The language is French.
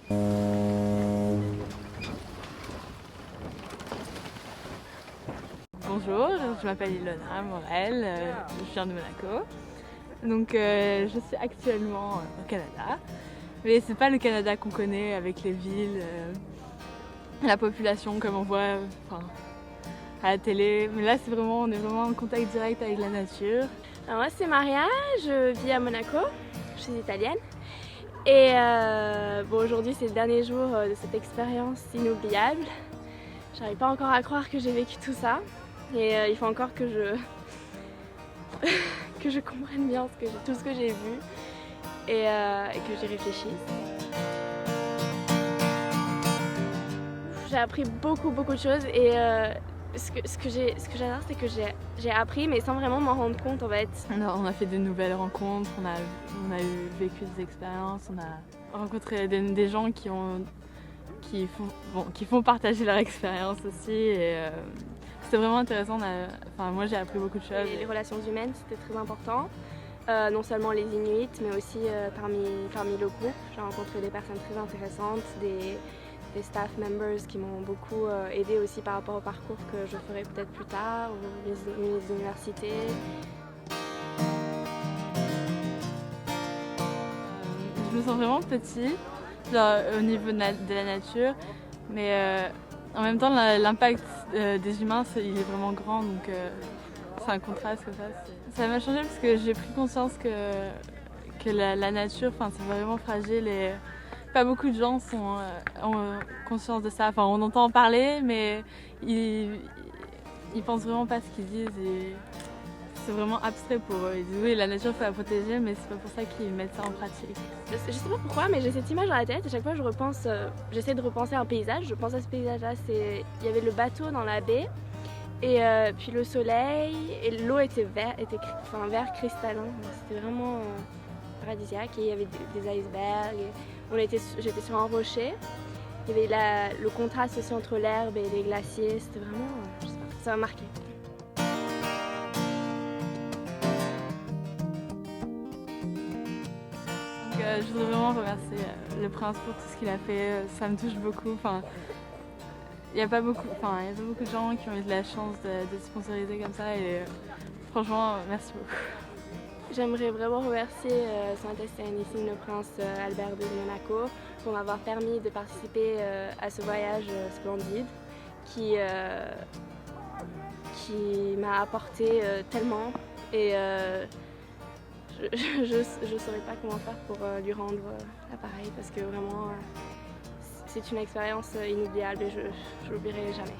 Bonjour, je m'appelle Ilona Morel, je viens de Monaco. Donc je suis actuellement au Canada, mais c'est pas le Canada qu'on connaît avec les villes, la population comme on voit à la télé. Mais là on est vraiment en contact direct avec la nature. Alors moi c'est Maria, je vis à Monaco, je suis italienne. Et bon, aujourd'hui c'est le dernier jour de cette expérience inoubliable. J'arrive pas encore à croire que j'ai vécu tout ça. Et il faut encore que je comprenne bien tout ce que j'ai vu et que j'y réfléchisse. J'ai appris beaucoup de choses et ce que j'adore c'est que j'ai appris mais sans vraiment m'en rendre compte en fait. On a fait de nouvelles rencontres, on a vécu des expériences, on a rencontré des gens qui font partager leur expérience aussi. Et, c'était vraiment intéressant, moi j'ai appris beaucoup de choses. Et les relations humaines c'était très important, non seulement les Inuits mais aussi parmi le groupe. J'ai rencontré des personnes très intéressantes, des staff members qui m'ont beaucoup aidé aussi par rapport au parcours que je ferai peut-être plus tard, ou les universités. Je me sens vraiment petite au niveau de la nature, mais en même temps l'impact des humains il est vraiment grand, donc c'est un contraste comme ça. Ça m'a changé parce que j'ai pris conscience que la nature c'est vraiment fragile et pas beaucoup de gens ont conscience de ça. On entend en parler mais ils pensent vraiment pas ce qu'ils disent et c'est vraiment abstrait pour eux. Ils disent oui, la nature faut la protéger, mais c'est pas pour ça qu'ils mettent ça en pratique. Je sais pas pourquoi, mais j'ai cette image dans la tête. À chaque fois j'essaie de repenser à un paysage. Je pense à ce paysage-là, il y avait le bateau dans la baie, et puis le soleil, et l'eau était vert cristallin. C'était vraiment paradisiaque, et il y avait des icebergs. J'étais sur un rocher. Il y avait le contraste aussi entre l'herbe et les glaciers. C'était vraiment, je sais pas, ça m'a marqué. Je voudrais vraiment remercier le prince pour tout ce qu'il a fait, ça me touche beaucoup. Il n'y a pas beaucoup de gens qui ont eu de la chance d'être sponsorisés comme ça et franchement, merci beaucoup. J'aimerais vraiment remercier Son Altesse Sérénissime le prince Albert de Monaco pour m'avoir permis de participer à ce voyage splendide qui m'a apporté tellement et je ne saurais pas comment faire pour lui rendre l'appareil parce que vraiment c'est une expérience inoubliable et je l'oublierai jamais.